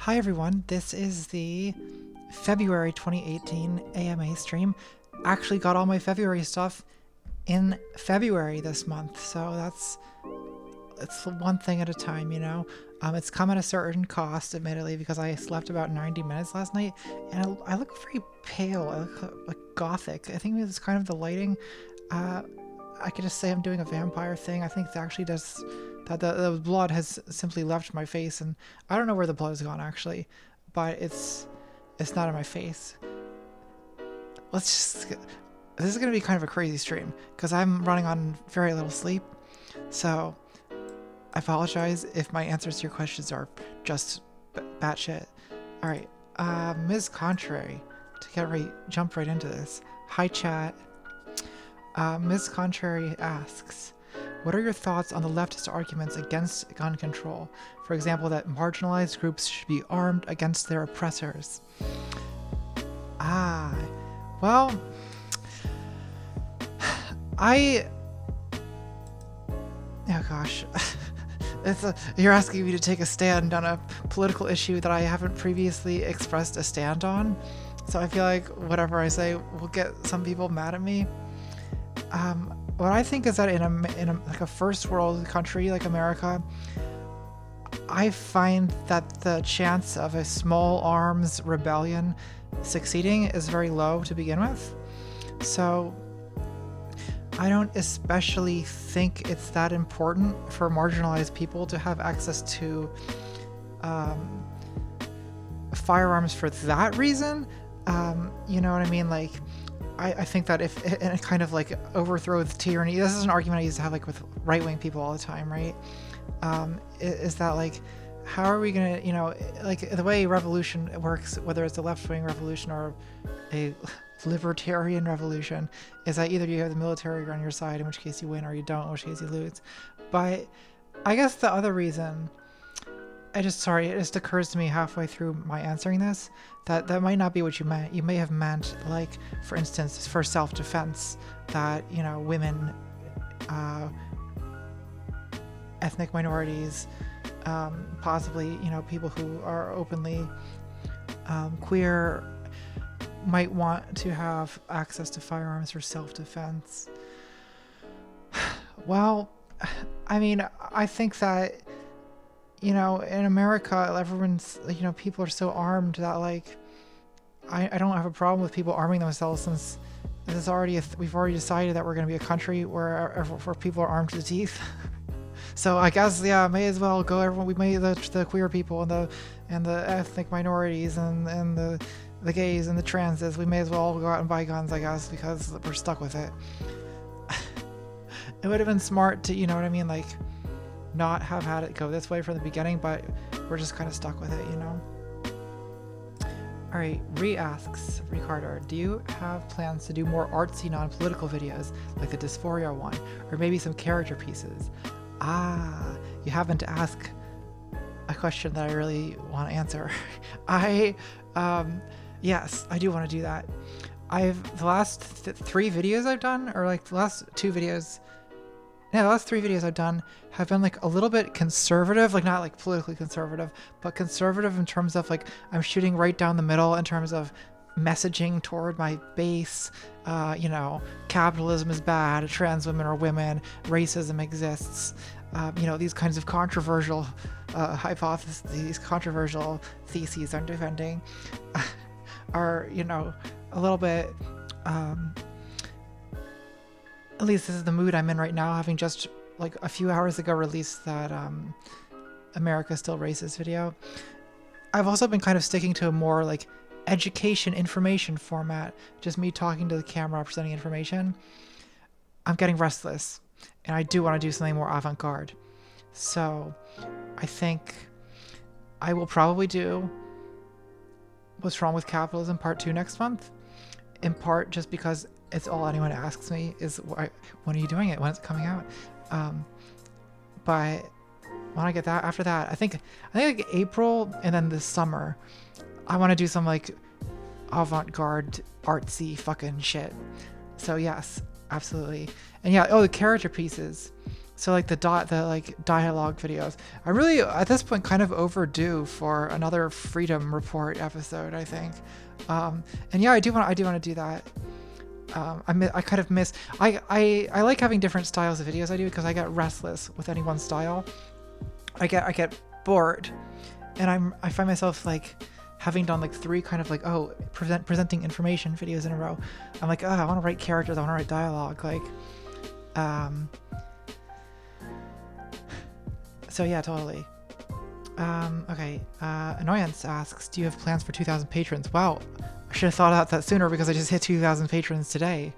Hi everyone, this is the February 2018 AMA stream. Actually got all my February stuff in February this month, so it's one thing at a time, you know. It's come at a certain cost, admittedly, because I slept about 90 minutes last night, and I look very pale. I look like gothic. I think it's kind of the lighting. I could just say I'm doing a vampire thing. I think it actually does that. The blood has simply left my face, and I don't know where the blood has gone actually, but it's not in my face. Let's just. This is gonna be kind of a crazy stream because I'm running on very little sleep, so I apologize if my answers to your questions are just batshit. All right, Ms. Contrary, to jump right into this. Hi, chat. Ms. Contrary asks, what are your thoughts on the leftist arguments against gun control? For example, that marginalized groups should be armed against their oppressors. Well, oh gosh. You're asking me to take a stand on a political issue that I haven't previously expressed a stand on. So I feel like whatever I say will get some people mad at me. What I think is that in a like a first world country like America, I find that the chance of a small arms rebellion succeeding is very low to begin with. So I don't especially think it's that important for marginalized people to have access to firearms for that reason. You know what I mean? Like, I think that if it kind of like overthrows tyranny, this is an argument I used to have like with right-wing people all the time, right? Is that like, how are we gonna, you know, like the way revolution works, whether it's a left-wing revolution or a libertarian revolution, is that either you have the military on your side, in which case you win, or you don't, in which case you lose. But I guess the other reason, it just occurs to me halfway through my answering this, that might not be what you meant. You may have meant, like, for instance, for self-defense, that, you know, women, ethnic minorities, possibly, you know, people who are openly queer might want to have access to firearms for self-defense. Well, I mean, I think that, you know, in America, everyone's, you know, people are so armed that, like, I don't have a problem with people arming themselves, since this is already we've already decided that we're going to be a country where people are armed to the teeth. So I guess, yeah, may as well go. Everyone, we may the queer people and the ethnic minorities and the gays and the transes, we may as well all go out and buy guns, I guess, because we're stuck with it. It would have been smart to, you know what I mean, like, not have had it go this way from the beginning, but we're just kind of stuck with it, you know. All right, asks, Ricardo, do you have plans to do more artsy non-political videos like the dysphoria one, or maybe some character pieces? You happen to ask a question that I really want to answer. Yes, I do want to do that. The last three videos I've done, or like the last two videos, yeah, the last three videos I've done have been like a little bit conservative, like not like politically conservative, but conservative in terms of like I'm shooting right down the middle in terms of messaging toward my base. You know, capitalism is bad, trans women are women, racism exists. You know, these kinds of controversial hypotheses, these controversial theses I'm defending are, you know, a little bit, at least this is the mood I'm in right now, having just like a few hours ago released that America Still Racist video. I've also been kind of sticking to a more like education information format, just me talking to the camera, presenting information. I'm getting restless, and I do want to do something more avant-garde. So I think I will probably do What's Wrong with Capitalism Part 2 next month, in part just because it's all anyone asks me is, when are you doing it? When is it coming out? But when I get that, after that, I think like April, and then this summer, I want to do some like avant-garde artsy fucking shit. So yes, absolutely. And yeah, the character pieces. So like the like dialogue videos. I'm really at this point kind of overdue for another Freedom Report episode, I think. And yeah, I do want to do that. I kind of miss I like having different styles of videos I do because I get restless with any one style. I get bored, and I find myself like having done like 3 kind of like presenting information videos in a row. I'm like, I want to write characters, I want to write dialogue, like so yeah, totally. Okay, Annoyance asks, do you have plans for 2,000 patrons? Wow, I should have thought about that sooner because I just hit 2,000 patrons today.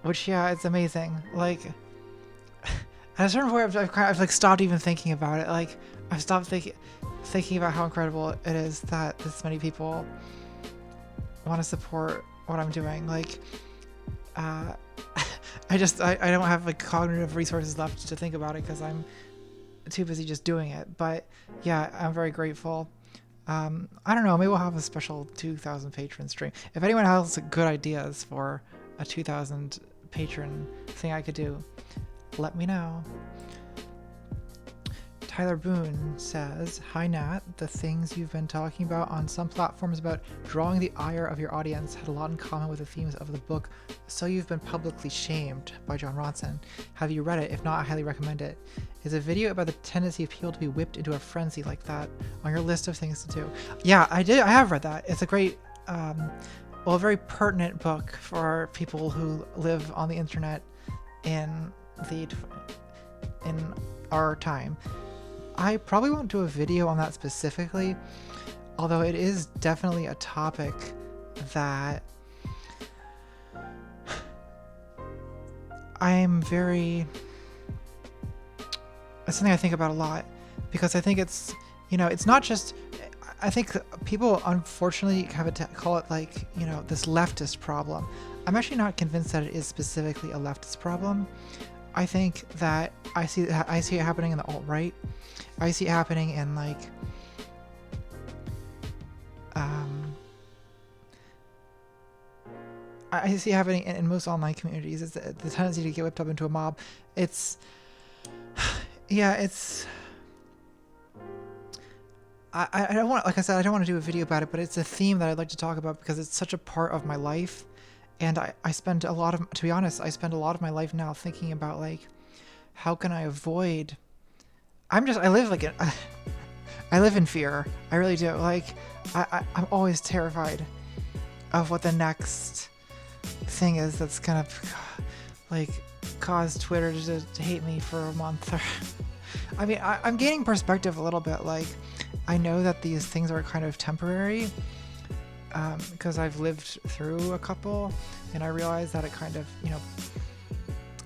Which, yeah, it's amazing. Like, at a certain point, I've like stopped even thinking about it. Like, I've stopped thinking about how incredible it is that this many people want to support what I'm doing. Like, I don't have like cognitive resources left to think about it because I'm too busy just doing it. But yeah, I'm very grateful. I don't know, maybe we'll have a special 2,000 patron stream. If anyone has good ideas for a 2,000 patron thing I could do, let me know. Tyler Boone says, hi Nat, the things you've been talking about on some platforms about drawing the ire of your audience had a lot in common with the themes of the book So You've Been Publicly Shamed by John Ronson. Have you read it? If not, I highly recommend it. Is a video about the tendency of people to be whipped into a frenzy like that on your list of things to do? Yeah, I have read that. It's a great, a very pertinent book for people who live on the internet in our time. I probably won't do a video on that specifically, although it is definitely a topic that it's something I think about a lot, because I think it's, it's not just, I think people unfortunately have it to call it like, this leftist problem. I'm actually not convinced that it is specifically a leftist problem. I think that I see it happening in the alt-right. I see it happening in like I see it happening in most online communities. It's the tendency to get whipped up into a mob. It's I don't want, like I said, I don't want to do a video about it, but it's a theme that I'd like to talk about because it's such a part of my life. And I spend a lot of, to be honest, I spend a lot of my life now thinking about like, how can I avoid, I live in fear. I really do. Like, I'm always terrified of what the next thing is that's gonna like cause Twitter to hate me for a month. Or I mean, I'm gaining perspective a little bit. Like, I know that these things are kind of temporary because I've lived through a couple, and I realize that it kind of,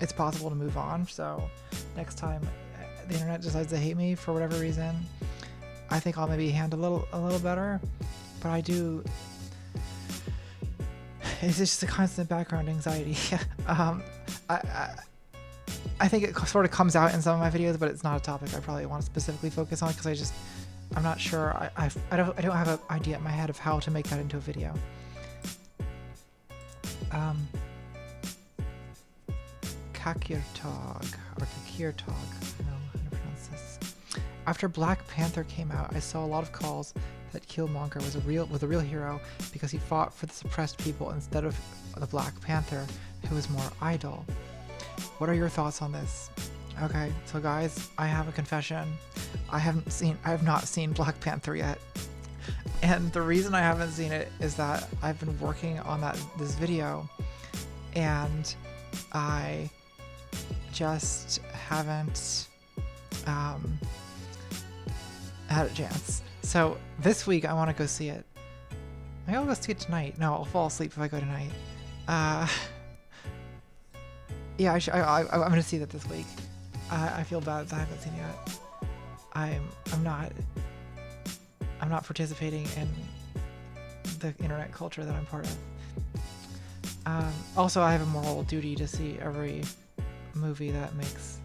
it's possible to move on. So next time the internet decides to hate me for whatever reason, I think I'll maybe handle a little better. But I do, it's just a constant background anxiety. I think it sort of comes out in some of my videos, but it's not a topic I probably want to specifically focus on because I'm not sure. I don't have an idea in my head of how to make that into a video. Kakirtog, or Kakirtog, I don't know how to pronounce this. After Black Panther came out, I saw a lot of calls that Killmonger was a real hero because he fought for the suppressed people instead of the Black Panther, who was more idle. What are your thoughts on this? Okay, so guys, I have a confession. I have not seen Black Panther yet. And the reason I haven't seen it is that I've been working on this video, and I just haven't had a chance. So this week I want to go see it. Maybe I'll go see it tonight. No, I'll fall asleep if I go tonight. Yeah, I'm gonna see that this week. I feel bad that I haven't seen it yet. I'm not participating in the internet culture that I'm part of. Also, I have a moral duty to see every movie that makes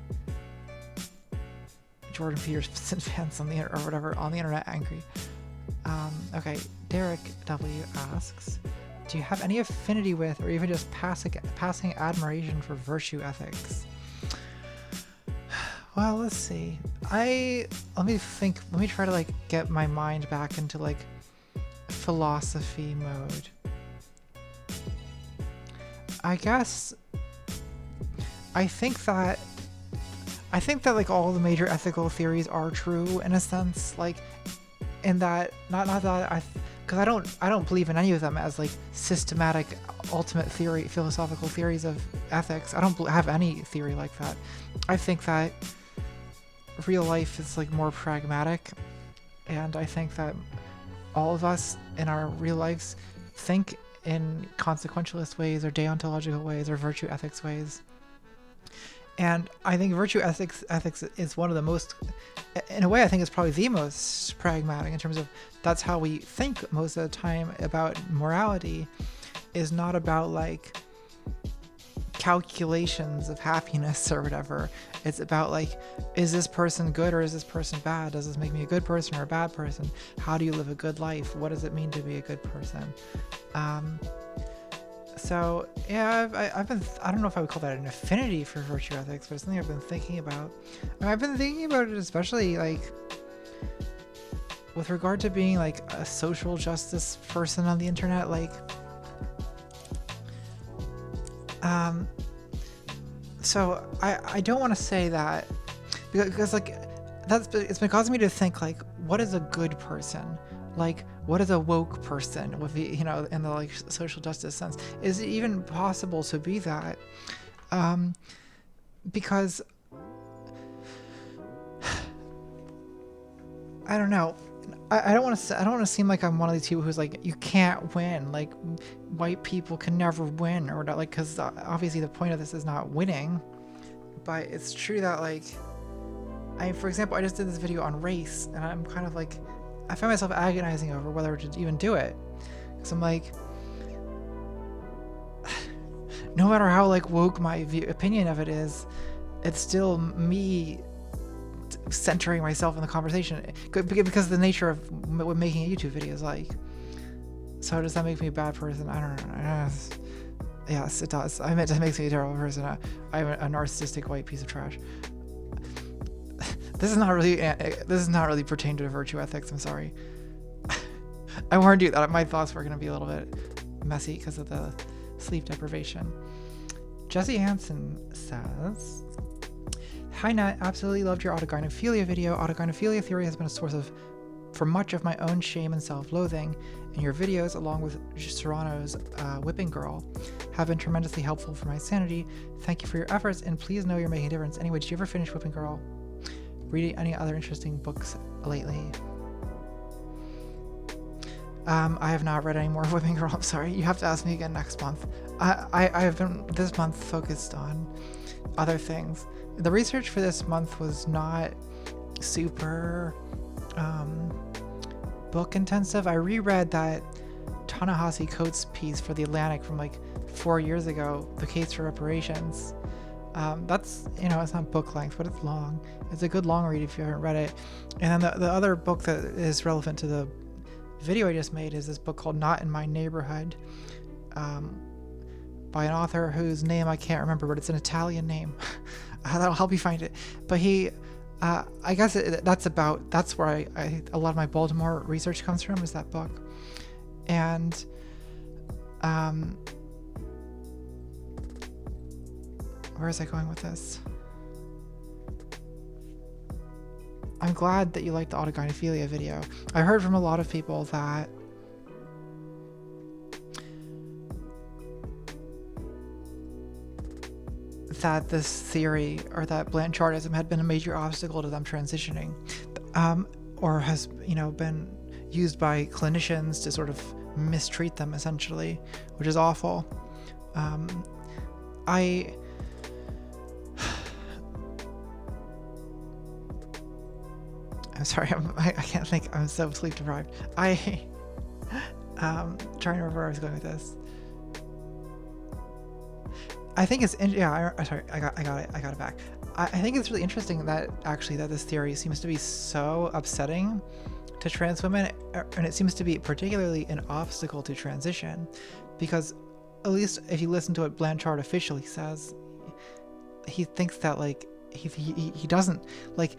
Jordan Peterson fans on the or whatever on the internet angry. Okay, Derek W asks, do you have any affinity with, or even just passing admiration for virtue ethics? Well, let's see. Let me think. Let me try to like get my mind back into like philosophy mode. I guess I think that like all the major ethical theories are true in a sense, like in that not that because I don't believe in any of them as like systematic ultimate theory philosophical theories of ethics. I don't have any theory like that. I think that real life is like more pragmatic, and I think that all of us in our real lives think in consequentialist ways or deontological ways or virtue ethics ways. And I think virtue ethics is one of the most, in a way, I think it's probably the most pragmatic in terms of that's how we think most of the time about morality, is not about like calculations of happiness or whatever. It's about like, is this person good or is this person bad? Does this make me a good person or a bad person? How do you live a good life? What does it mean to be a good person? So yeah, I don't know if I would call that an affinity for virtue ethics, but it's something I've been thinking about. I've been thinking about it especially like with regard to being like a social justice person on the internet, like so I don't want to say that because like it's been causing me to think like, what is a good person? Like, what is a woke person with the, you know, in the like social justice sense? Is it even possible to be that? Because I don't know. I don't want to seem like I'm one of these people who's like, you can't win. Like, white people can never win or not. Like, because obviously the point of this is not winning. But it's true that like, for example, I just did this video on race, and I'm kind of like, I find myself agonizing over whether to even do it. Because I'm like, no matter how like woke my opinion of it is, it's still me centering myself in the conversation because of the nature of making a YouTube video is like. So does that make me a bad person? I don't know. Yes, it does. I meant it makes me a terrible person. I'm a narcissistic white piece of trash. This is not really pertain to virtue ethics. I'm sorry. I warned you that my thoughts were going to be a little bit messy because of the sleep deprivation. Jesse Hansen says, "Hi Nat, absolutely loved your autogynephilia video. Autogynephilia theory has been a source for much of my own shame and self-loathing, and your videos, along with Serrano's Whipping Girl, have been tremendously helpful for my sanity. Thank you for your efforts, and please know you're making a difference. Anyway, did you ever finish Whipping Girl? Reading any other interesting books lately?" I have not read any more of Whipping Girl. I'm sorry. You have to ask me again next month. I have been this month focused on other things. The research for this month was not super book intensive. I reread that Ta-Nehisi Coates piece for The Atlantic from like 4 years ago, The Case for Reparations. That's, you know, it's not book length, but it's long. It's a good long read if you haven't read it. And then the other book that is relevant to the video I just made is this book called Not in My Neighborhood, by an author whose name I can't remember, but it's an Italian name. That'll help you find it. But he, I guess that's where a lot of my Baltimore research comes from, is that book. And where is I going with this? I'm glad that you liked the autogynephilia video. I heard from a lot of people that this theory, or that Blanchardism, had been a major obstacle to them transitioning, or has, you know, been used by clinicians to sort of mistreat them essentially, which is awful. I'm sorry, I can't think. I'm so sleep deprived. Trying to remember where I was going with this. I think it's sorry, I got it. I got it back. I think it's really interesting that this theory seems to be so upsetting to trans women, and it seems to be particularly an obstacle to transition, because at least if you listen to what Blanchard officially says, he thinks that like he doesn't like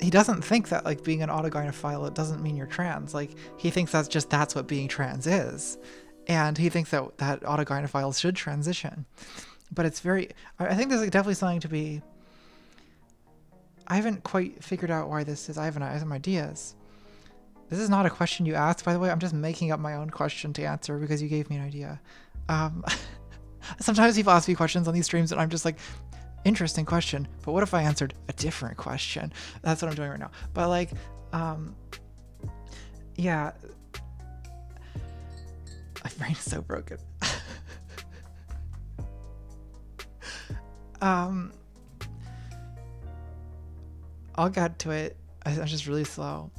he doesn't think that like being an autogynephile, it doesn't mean you're trans. Like he thinks that's what being trans is, and he thinks that autogynephiles should transition. But it's very, I think there's like definitely something to be. I haven't quite figured out why this is. I have some ideas. This is not a question you asked, by the way. I'm just making up my own question to answer because you gave me an idea. Sometimes people ask me questions on these streams and I'm just like, interesting question, but what if I answered a different question? That's what I'm doing right now. But like, yeah, my brain is so broken. I'll get to it. I'm just really slow.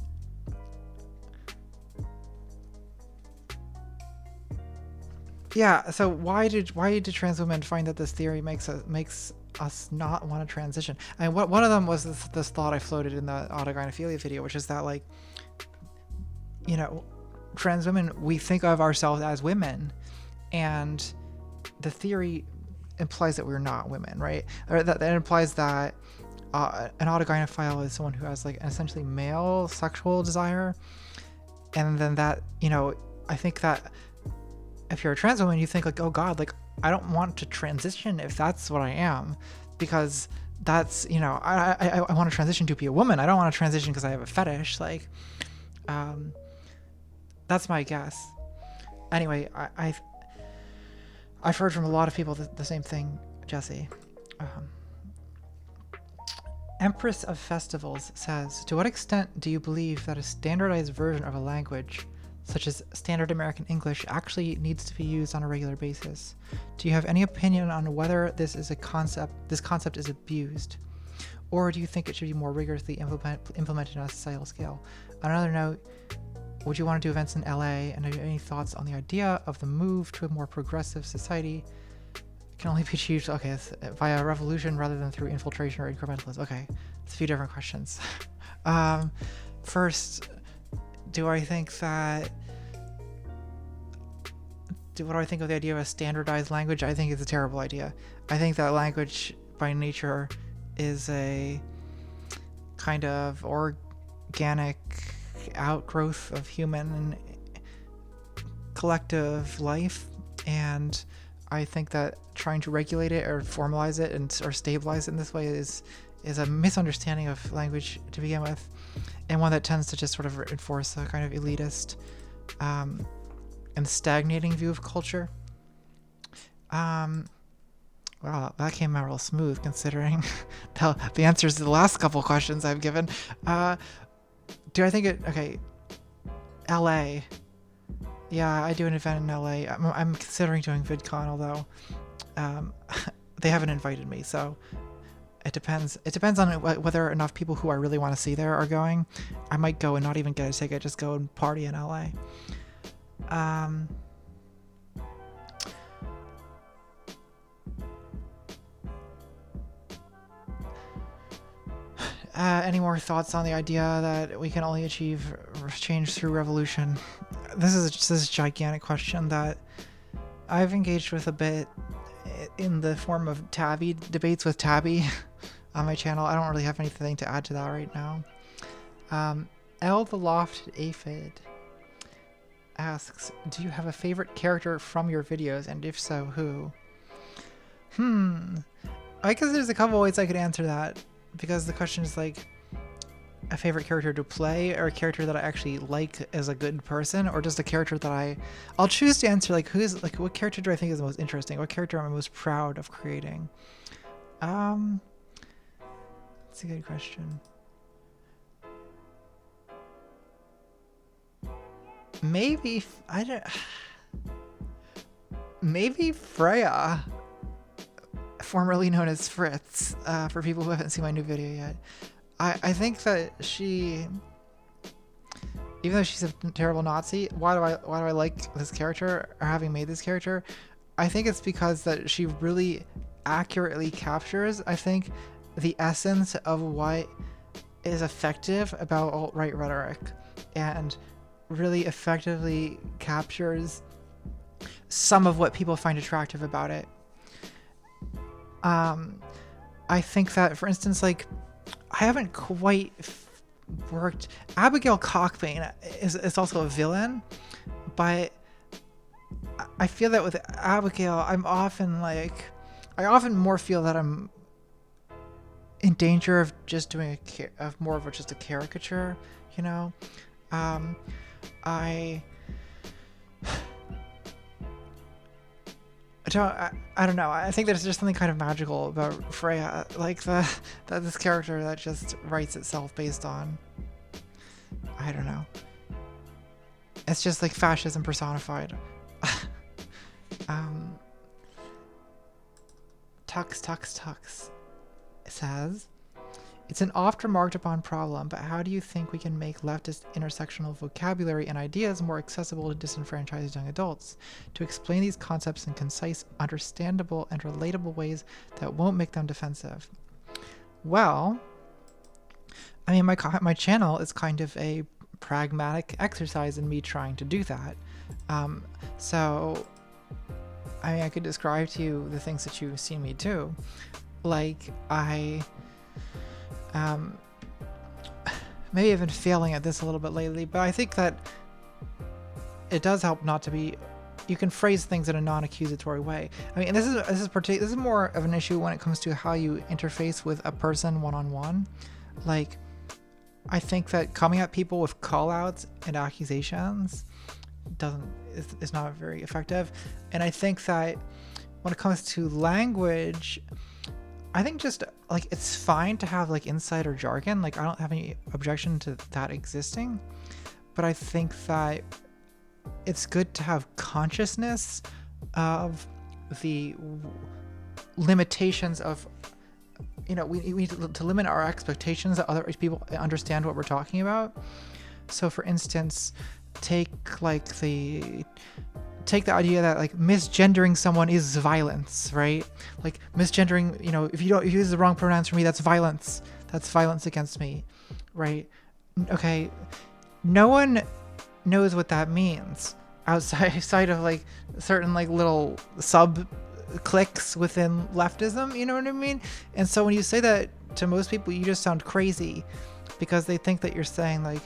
Yeah, so why did trans women find that this theory makes us not want to transition? And one of them was this thought I floated in the autogynephilia video, which is that like, you know, trans women, we think of ourselves as women, and the theory implies that we're not women, right? Or that implies that an autogynephile is someone who has like an essentially male sexual desire, and then that, you know, I think that if you're a trans woman, you think like, oh God, like I don't want to transition if that's what I am, because that's, you know, I want to transition to be a woman. I don't want to transition because I have a fetish. Like, that's my guess. Anyway, I've heard from a lot of people the same thing, Jesse. Empress of Festivals says, to what extent do you believe that a standardized version of a language, such as Standard American English, actually needs to be used on a regular basis? Do you have any opinion on whether this concept is abused? Or do you think it should be more rigorously implemented on a societal scale? On another note, would you want to do events in LA, and have you any thoughts on the idea of the move to a more progressive society can only be achieved, okay, via revolution rather than through infiltration or incrementalism? Okay, it's a few different questions. First, what do I think of the idea of a standardized language? I think it's a terrible idea. I think that language by nature is a kind of organic outgrowth of human collective life, and I think that trying to regulate it or formalize it or stabilize it in this way is a misunderstanding of language to begin with, and one that tends to just sort of enforce a kind of elitist and stagnating view of culture. Wow, that came out real smooth considering the answers to the last couple questions I've given. Do I think it... Okay, LA. Yeah, I do an event in LA. I'm considering doing VidCon, although they haven't invited me, so it depends. It depends on whether enough people who I really want to see there are going. I might go and not even get a ticket, just go and party in LA. Any more thoughts on the idea that we can only achieve change through revolution? This is a gigantic question that I've engaged with a bit in the form of debates with Tabby on my channel. I don't really have anything to add to that right now. L the Lofted Aphid asks, do you have a favorite character from your videos, and if so, who? I guess there's a couple ways I could answer that, because the question is like a favorite character to play, or a character that I actually like as a good person, or just a character that I'll choose to answer like what character do I think is the most interesting, what character am I most proud of creating. That's a good question. Maybe maybe Freya, formerly known as Fritz, for people who haven't seen my new video yet. I think that she, even though she's a terrible Nazi, why do I like this character, or having made this character? I think it's because that she really accurately captures, I think, the essence of what is effective about alt-right rhetoric, and really effectively captures some of what people find attractive about it. I think that, for instance, like, I haven't quite worked. Abigail Cockbane is also a villain, but I feel that with Abigail, I often more feel that I'm in danger of just doing of more of just a caricature, you know. Um, I I don't know. I think there's just something kind of magical about Freya, like that this character that just writes itself based on, I don't know. It's just like fascism personified. um, Tux says, it's an oft remarked upon problem, but how do you think we can make leftist intersectional vocabulary and ideas more accessible to disenfranchised young adults? To explain these concepts in concise, understandable, and relatable ways that won't make them defensive. Well, I mean, my channel is kind of a pragmatic exercise in me trying to do that. So, I mean, I could describe to you the things that you've seen me do. Like, maybe I've been failing at this a little bit lately, but I think that it does help not to be. You can phrase things in a non-accusatory way. I mean, this is more of an issue when it comes to how you interface with a person one-on-one. Like, I think that coming at people with call-outs and accusations is not very effective. And I think that when it comes to language, I think just like it's fine to have like insider jargon. Like, I don't have any objection to that existing, but I think that it's good to have consciousness of the limitations of, you know, we need to limit our expectations that other people understand what we're talking about. So for instance, take the idea that like misgendering someone is violence, right? Like misgendering, you know, if you use the wrong pronouns for me, that's violence. That's violence against me, right? Okay, no one knows what that means outside of like certain like little sub cliques within leftism, you know what I mean? And so when you say that to most people, you just sound crazy because they think that you're saying like,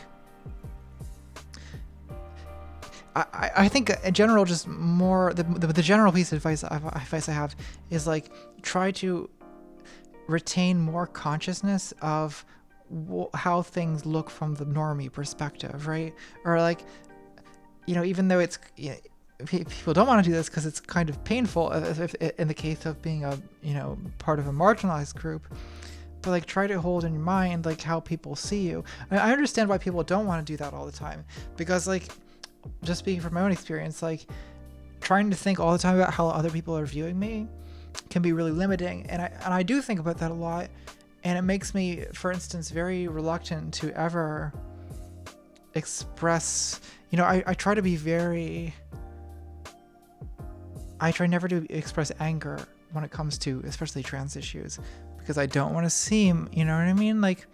I think in general, just more the general piece of advice I have is like try to retain more consciousness of how things look from the normie perspective, right? Or like, you know, even though it's, you know, people don't want to do this because it's kind of painful if in the case of being a, you know, part of a marginalized group, but like try to hold in your mind like how people see you. I understand why people don't want to do that all the time, because like, just speaking from my own experience, like trying to think all the time about how other people are viewing me can be really limiting, and I do think about that a lot, and it makes me, for instance, very reluctant to ever express, you know, I try never to express anger when it comes to especially trans issues, because I don't want to seem, you know what I mean, like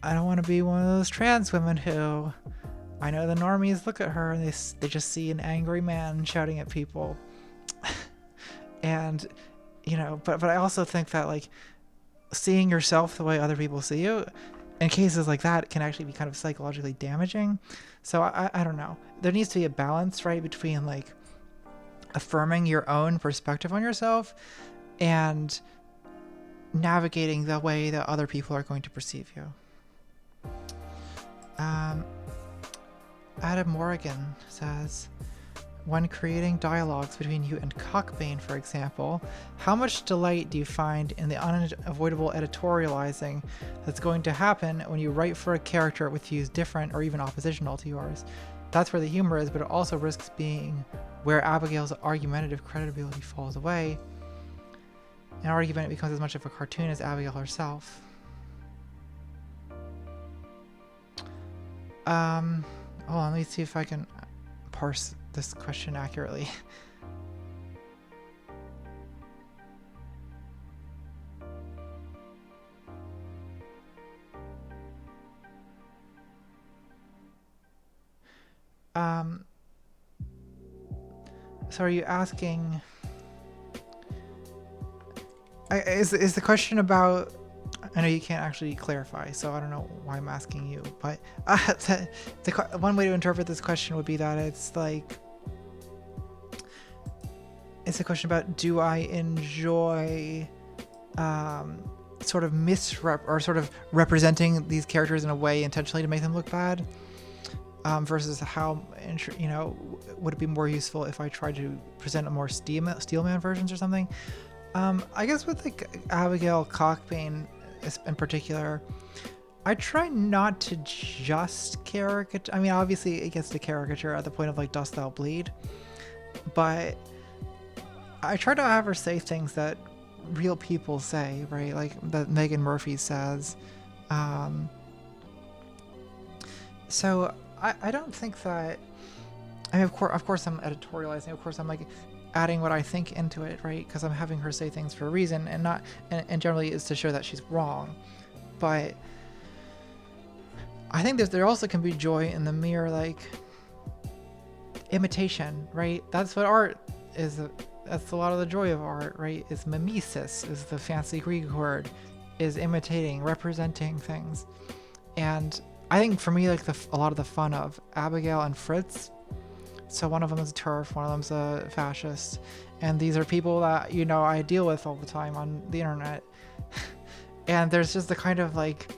I don't want to be one of those trans women who, I know the normies look at her and they just see an angry man shouting at people. And, you know, but I also think that like seeing yourself the way other people see you in cases like that can actually be kind of psychologically damaging. So I don't know. There needs to be a balance, right, between like affirming your own perspective on yourself and navigating the way that other people are going to perceive you. Adam Morrigan says, when creating dialogues between you and Cockbane, for example, how much delight do you find in the unavoidable editorializing that's going to happen when you write for a character with views different or even oppositional to yours? That's where the humor is, but it also risks being where Abigail's argumentative credibility falls away. An argument becomes as much of a cartoon as Abigail herself. Hold on, let me see if I can parse this question accurately. So are you asking Is the question about? I know you can't actually clarify, so I don't know why I'm asking you. But one way to interpret this question would be that it's like it's a question about, do I enjoy sort of sort of representing these characters in a way intentionally to make them look bad, versus how would it be more useful if I tried to present a more Steelman versions or something. I guess with like Abigail Cockbane in particular, I try not to just caricature. I mean, obviously it gets to caricature at the point of like "Dost thou bleed," but I try to have her say things that real people say, right? Like that Megan Murphy says. So I don't think that. I mean, of course, I'm editorializing. Of course, I'm like adding what I think into it, right? Because I'm having her say things for a reason, and not, and generally is to show that she's wrong. But I think that there also can be joy in the mere like imitation, right? That's what art is. That's a lot of the joy of art, right? Is mimesis, is the fancy Greek word, is imitating, representing things. And I think for me, like a lot of the fun of Abigail and Fritz. So one of them is a TERF, one of them's a fascist, and these are people that I deal with all the time on the internet. And there's just the kind of like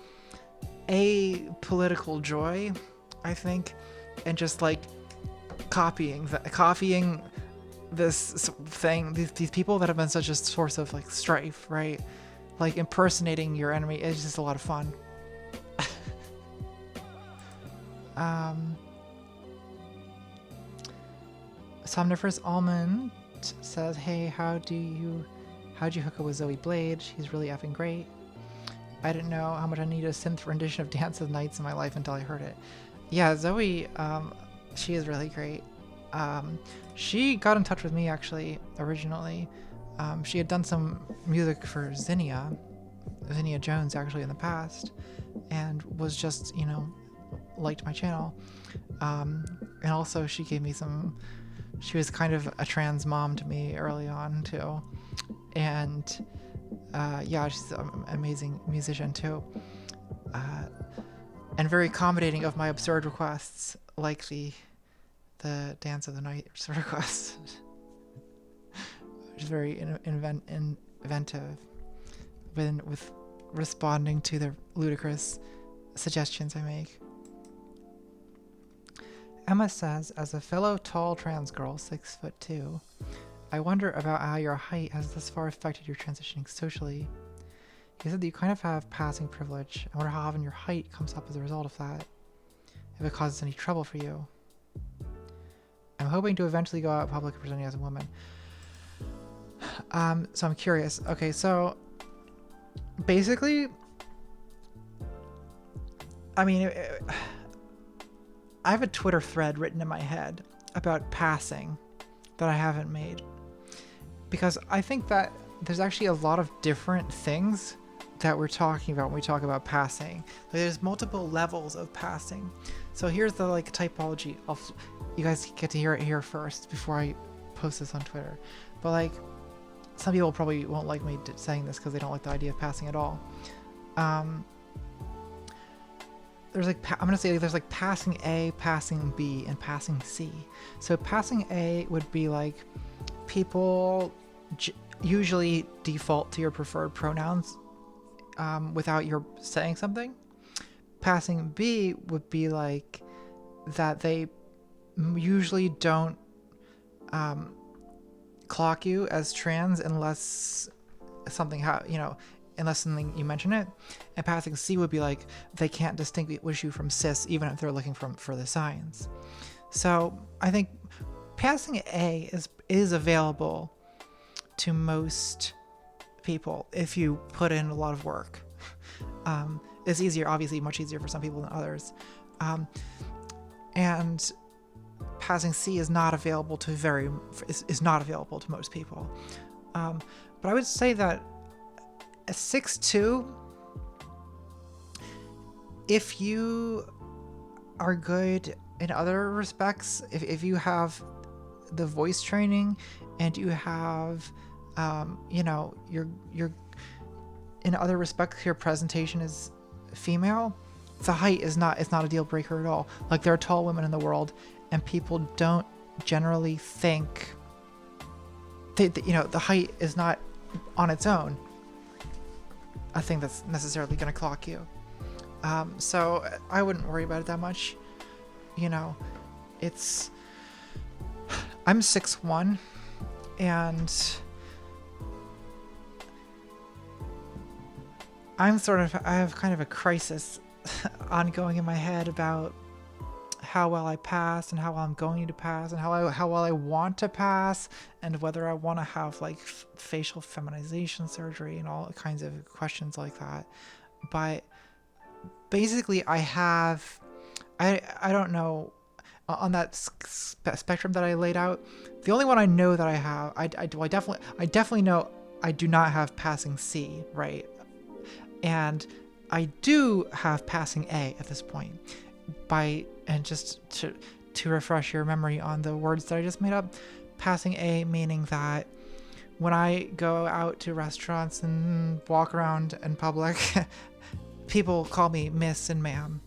apolitical joy, I think, and just like copying this thing, these people that have been such a source of like strife, right? Like impersonating your enemy is just a lot of fun. Somniferous Almond says, "Hey, how'd you hook up with Zoe Blade? She's really effing great. I didn't know how much I need a synth rendition of Dance of the Nights in my life until I heard it." Yeah, Zoe, she is really great. She got in touch with me actually originally. She had done some music for Zinnia Jones actually in the past, and was just liked my channel. And also she gave me some. She was kind of a trans mom to me early on too, and yeah, she's an amazing musician too, and very accommodating of my absurd requests, like the Dance of the Night request. Which is very inventive with responding to the ludicrous suggestions I make. Emma says, "As a fellow tall trans girl, 6'2", I wonder about how your height has thus far affected your transitioning socially. You said that you kind of have passing privilege. I wonder how often your height comes up as a result of that. If it causes any trouble for you. I'm hoping to eventually go out public presenting as a woman." So I'm curious. Okay, so basically, I mean, I have a Twitter thread written in my head about passing that I haven't made, because I think that there's actually a lot of different things that we're talking about when we talk about passing. Like, there's multiple levels of passing. So here's the like typology. You guys get to hear it here first before I post this on Twitter. But like, some people probably won't like me saying this because they don't like the idea of passing at all. There's like, I'm gonna say there's like passing A, passing B, and passing C. So passing A would be like people usually default to your preferred pronouns without your saying something. Passing B would be like that they usually don't clock you as trans unless something unless something you mention it. And passing C would be like they can't distinguish you from cis even if they're looking for the signs. So I think passing A is available to most people if you put in a lot of work. It's easier, obviously much easier for some people than others. And passing C is not available to most people. But I would say that a 6'2", if you are good in other respects, if you have the voice training and you have you're in other respects your presentation is female, the height is not, it's not a deal breaker at all. Like, there are tall women in the world, and people don't generally think the height is not on its own a thing that's necessarily going to clock you. So I wouldn't worry about it that much. It's, I'm 6'1", and I have kind of a crisis ongoing in my head about how well I pass and how well I'm going to pass and how well I want to pass, and whether I want to have like facial feminization surgery and all kinds of questions like that. But basically I don't know, on that spectrum that I laid out, the only one I know that I have, I definitely know I do not have passing C, right? And I do have passing A at this point. And just to refresh your memory on the words that I just made up, passing A meaning that when I go out to restaurants and walk around in public, people call me Miss and Ma'am.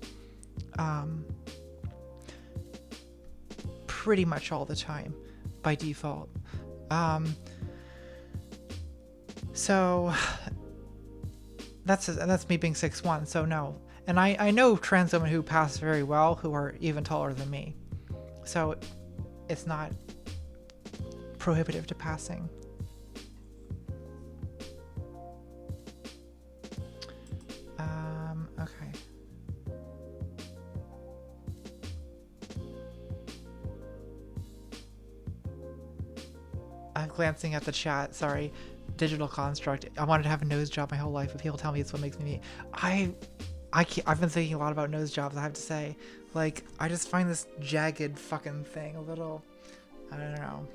Pretty much all the time by default. So that's me being 6'1", so no. And I know trans women who pass very well who are even taller than me. So it's not prohibitive to passing. Okay. I'm glancing at the chat, sorry. Digital construct. I wanted to have a nose job my whole life, but people tell me it's what makes me me. I've been thinking a lot about nose jobs, I have to say. Like, I just find this jagged fucking thing a little, I don't know.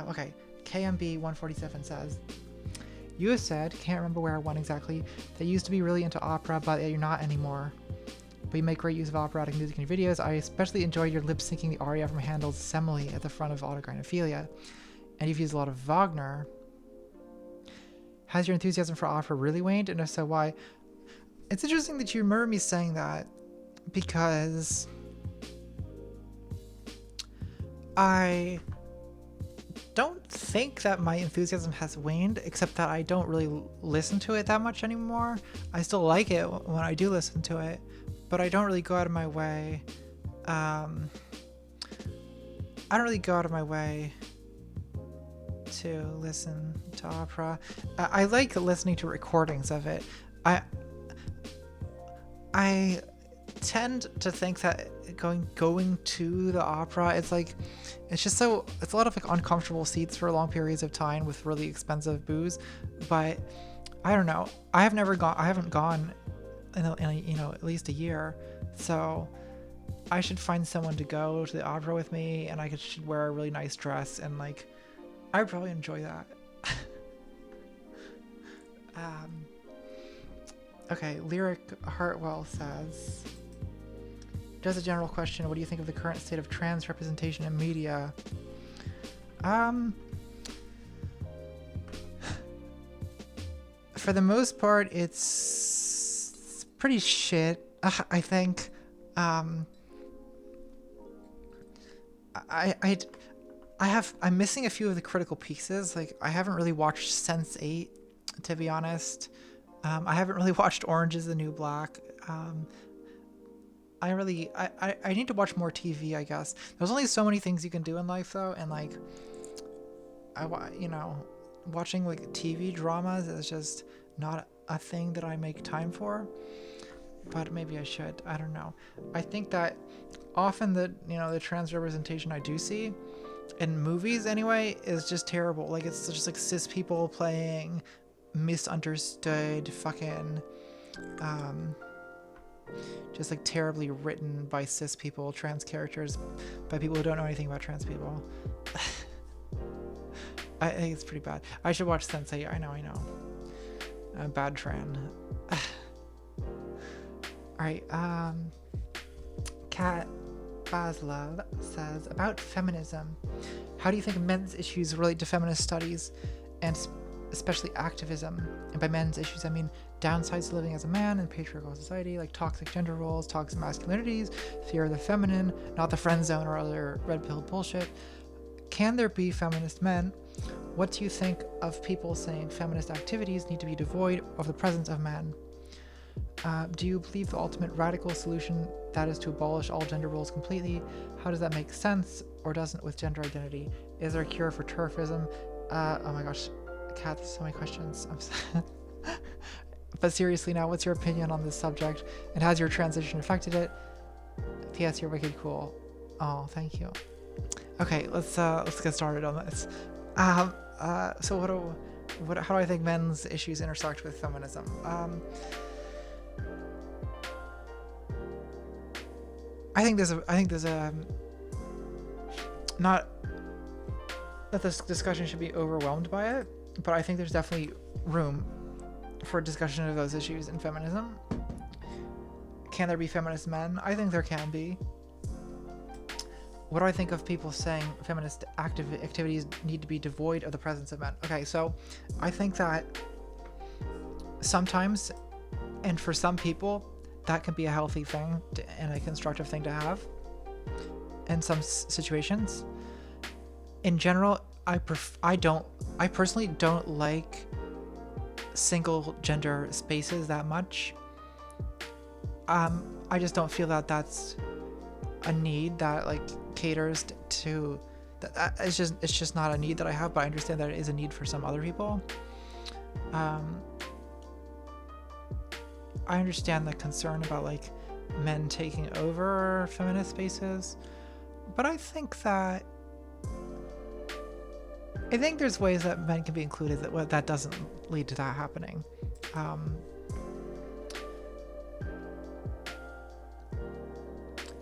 Okay, KMB147 says, you have said, can't remember where one exactly, that you used to be really into opera, but you're not anymore. But you make great use of operatic music in your videos. I especially enjoyed your lip-syncing the aria from Handel's Semele at the front of Autogynophilia. And you've used a lot of Wagner. Has your enthusiasm for opera really waned? And if so, why? It's interesting that you remember me saying that, because I don't think that my enthusiasm has waned, except that I don't really listen to it that much anymore. I still like it when I do listen to it, but I don't really go out of my way. I don't really go out of my way to listen to opera. I like listening to recordings of it. I tend to think that going to the opera, it's just so, it's a lot of like uncomfortable seats for long periods of time with really expensive booze. But I don't know, I haven't gone in at least a year, so I should find someone to go to the opera with me, and I should wear a really nice dress, and like I'd probably enjoy that. Okay, Lyric Hartwell says, just a general question, what do you think of the current state of trans representation in media? For the most part, it's pretty shit, I think. I'm missing a few of the critical pieces. Like, I haven't really watched Sense8, to be honest. I haven't really watched Orange is the New Black. I need to watch more TV, I guess. There's only so many things you can do in life, though, and like, watching like TV dramas is just not a thing that I make time for. But maybe I should. I don't know. I think that often the trans representation I do see in movies anyway is just terrible. Like, it's just like cis people playing misunderstood fucking just like terribly written by cis people trans characters by people who don't know anything about trans people. I think it's pretty bad. I should watch Sensei. I know. Bad Tran. Alright, Kat Baslov says, about feminism, how do you think men's issues relate to feminist studies? And especially activism. And by men's issues, I mean downsides to living as a man in patriarchal society, like toxic gender roles, toxic masculinities, fear of the feminine, not the friend zone or other red pill bullshit. Can there be feminist men? What do you think of people saying feminist activities need to be devoid of the presence of men? Do you believe the ultimate radical solution, that is to abolish all gender roles completely? How does that make sense, or doesn't, with gender identity? Is there a cure for turfism? Oh my gosh, Kat, there's so many questions. But seriously now, what's your opinion on this subject, and has your transition affected it? P.S. You're wicked cool. Oh, thank you. Okay, let's get started on this. So how do I think men's issues intersect with feminism? I think there's a not that this discussion should be overwhelmed by it, but I think there's definitely room for a discussion of those issues in feminism. Can there be feminist men? I think there can be. What do I think of people saying feminist activities need to be devoid of the presence of men? Okay, so I think that sometimes, and for some people, that can be a healthy thing and a constructive thing to have in some situations. In general, I personally don't like single gender spaces that much. I just don't feel that that's a need that like caters to that. It's just not a need that I have, but I understand that it is a need for some other people. I understand the concern about like men taking over feminist spaces, but I think there's ways that men can be included that doesn't lead to that happening.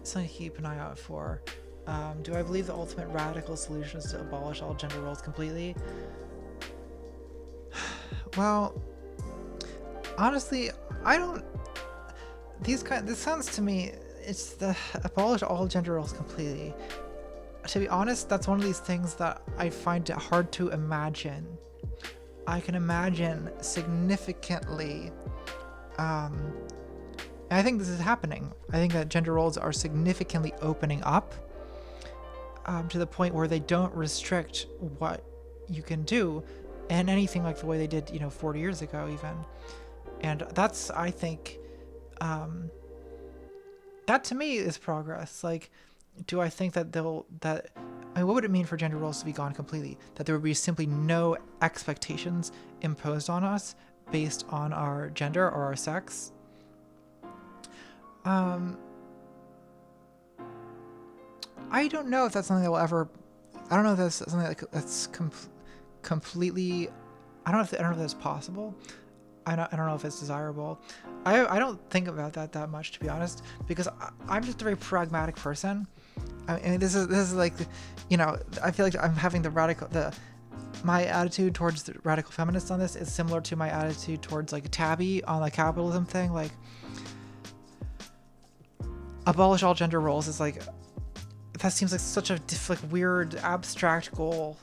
Something to keep an eye out for. Do I believe the ultimate radical solution is to abolish all gender roles completely? Well, honestly, I don't. This sounds to me, it's the abolish all gender roles completely. To be honest, that's one of these things that I find it hard to imagine. I can imagine significantly, and I think this is happening. I think that gender roles are significantly opening up to the point where they don't restrict what you can do and anything like the way they did, 40 years ago even. And that's, I think, that to me is progress. Like, do I think that what would it mean for gender roles to be gone completely? That there would be simply no expectations imposed on us based on our gender or our sex? I don't know if that's something that will ever. I don't know if that's something that's completely. I don't know if that's possible. I don't know if it's desirable. I don't think about that much, to be honest, because I'm just a very pragmatic person. I mean, this is like, I feel like I'm having my attitude towards the radical feminists on this is similar to my attitude towards like Tabby on the capitalism thing. Like, abolish all gender roles is like, that seems like such a weird abstract goal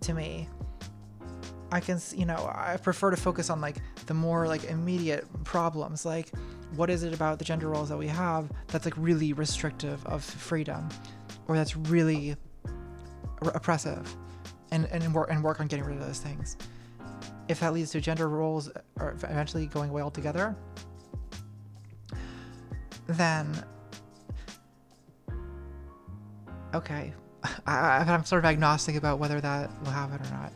to me. I prefer to focus on like the more like immediate problems, like what is it about the gender roles that we have that's like really restrictive of freedom, or that's really oppressive, and work on getting rid of those things. If that leads to gender roles are eventually going away altogether, then okay, I'm sort of agnostic about whether that will happen or not.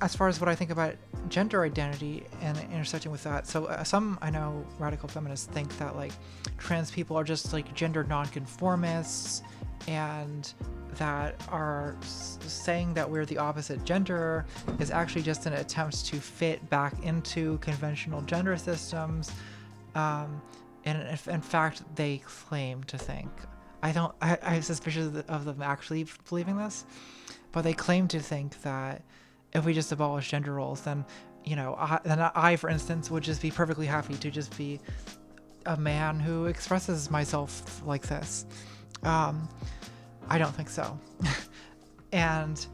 As far as what I think about gender identity and intersecting with that, so some I know radical feminists think that like trans people are just like gender nonconformists, and that are saying that we're the opposite gender is actually just an attempt to fit back into conventional gender systems. And if, in fact, they claim to think. I'm suspicious of them actually believing this, but they claim to think that if we just abolish gender roles, then, I, for instance, would just be perfectly happy to just be a man who expresses myself like this. I don't think so. And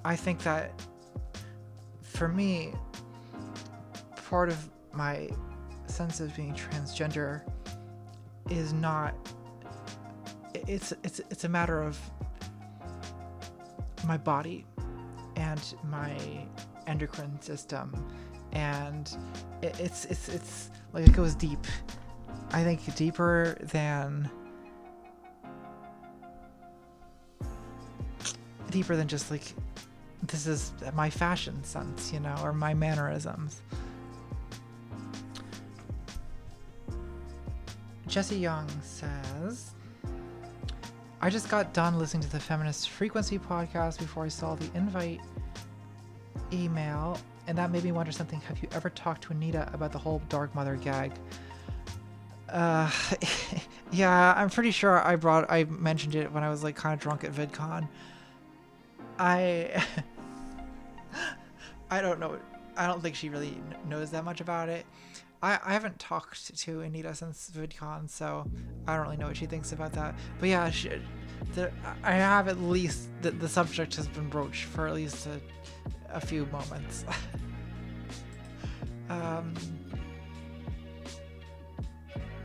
I think that for me, part of my sense of being transgender is not, it's a matter of my body and my endocrine system, and it's like it goes deep. I think deeper than just like, this is my fashion sense, you know, or my mannerisms. Jesse Young says, I just got done listening to the Feminist Frequency podcast before I saw the invite email, and that made me wonder something. Have you ever talked to Anita about the whole Dark Mother gag? Yeah, I'm pretty sure I mentioned it when I was like kind of drunk at VidCon. I don't know. I don't think she really knows that much about it. I haven't talked to Anita since VidCon, so I don't really know what she thinks about that. But yeah, I have at least, the subject has been broached for at least a few moments.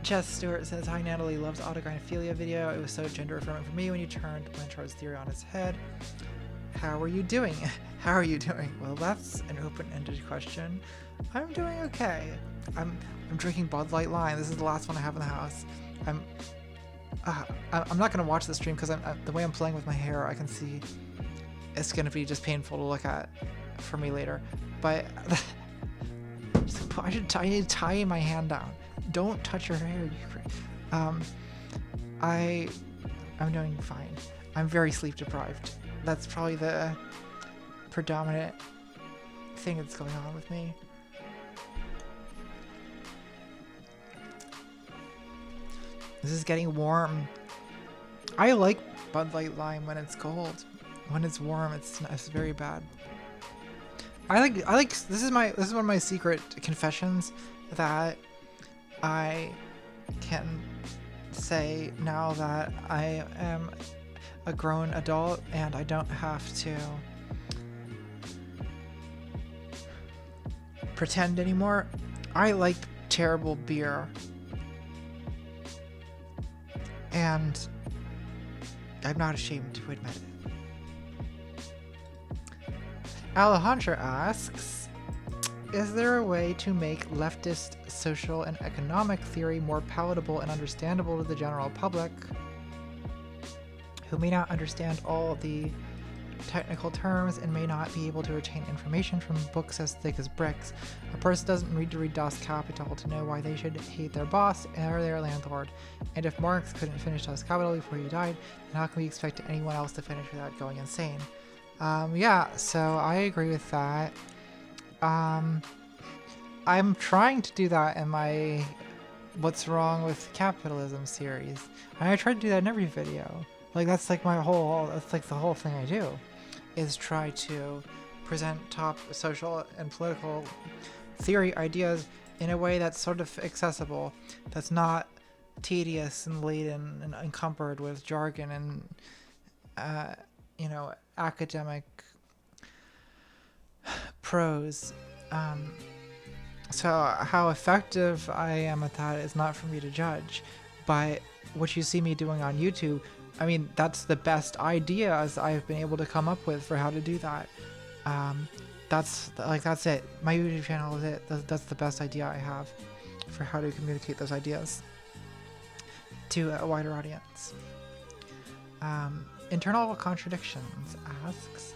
Jess Stewart says, hi, Natalie loves autogynephilia video. It was so gender affirming for me when you turned Blanchard's theory on its head. How are you doing? How are you doing? Well, that's an open-ended question. I'm doing okay. I'm drinking Bud Light Lime. This is the last one I have in the house. I'm not gonna watch the stream because the way I'm playing with my hair, I can see it's gonna be just painful to look at for me later. But I need to tie my hand down. Don't touch your hair. I'm doing fine. I'm very sleep deprived. That's probably the predominant thing that's going on with me. This is getting warm. I like Bud Light Lime when it's cold. When it's warm, it's very bad. I like this is one of my secret confessions that I can say now that I am a grown adult and I don't have to pretend anymore. I like terrible beer. And I'm not ashamed to admit it. Alejandra asks, is there a way to make leftist social and economic theory more palatable and understandable to the general public who may not understand all the technical terms and may not be able to retain information from books as thick as bricks? A person doesn't need to read Das Kapital to know why they should hate their boss or their landlord. And if Marx couldn't finish Das Kapital before he died, then how can we expect anyone else to finish without going insane? Yeah, so I agree with that. I'm trying to do that in my What's Wrong with Capitalism series. And I try to do that in every video. Like, that's like that's like the whole thing I do, is try to present top social and political theory ideas in a way that's sort of accessible, that's not tedious and laden and encumbered with jargon and, academic prose. So how effective I am at that is not for me to judge, but what you see me doing on YouTube, I mean, that's the best ideas I've been able to come up with for how to do that. That's it. My YouTube channel is it. That's the best idea I have for how to communicate those ideas to a wider audience. Internal Contradictions asks,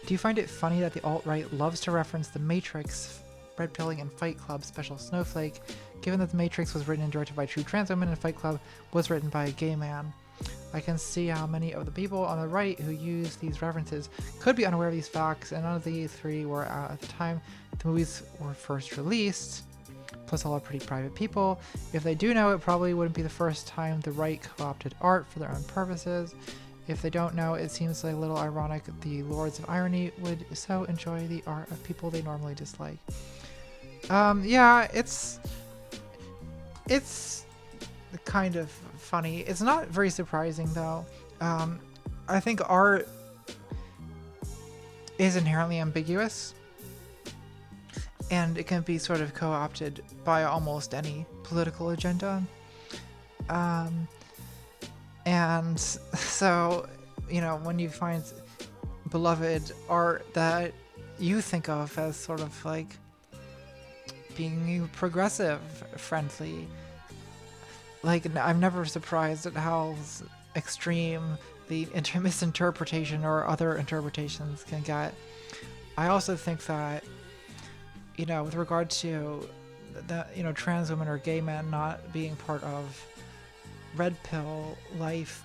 do you find it funny that the alt-right loves to reference The Matrix, Red Pilling, and Fight Club Special Snowflake, given that The Matrix was written and directed by true trans women and Fight Club was written by a gay man? I can see how many of the people on the right who use these references could be unaware of these facts, and none of the three were out at the time the movies were first released. Plus, all are pretty private people. If they do know, it probably wouldn't be the first time the right co-opted art for their own purposes. If they don't know, it seems like a little ironic the Lords of Irony would so enjoy the art of people they normally dislike. Yeah, it's kind of funny. It's not very surprising though. I think art is inherently ambiguous, and it can be sort of co-opted by almost any political agenda. And so, when you find beloved art that you think of as sort of like being progressive friendly, like, I'm never surprised at how extreme the misinterpretation or other interpretations can get. I also think that, with regard to the, trans women or gay men not being part of red pill life,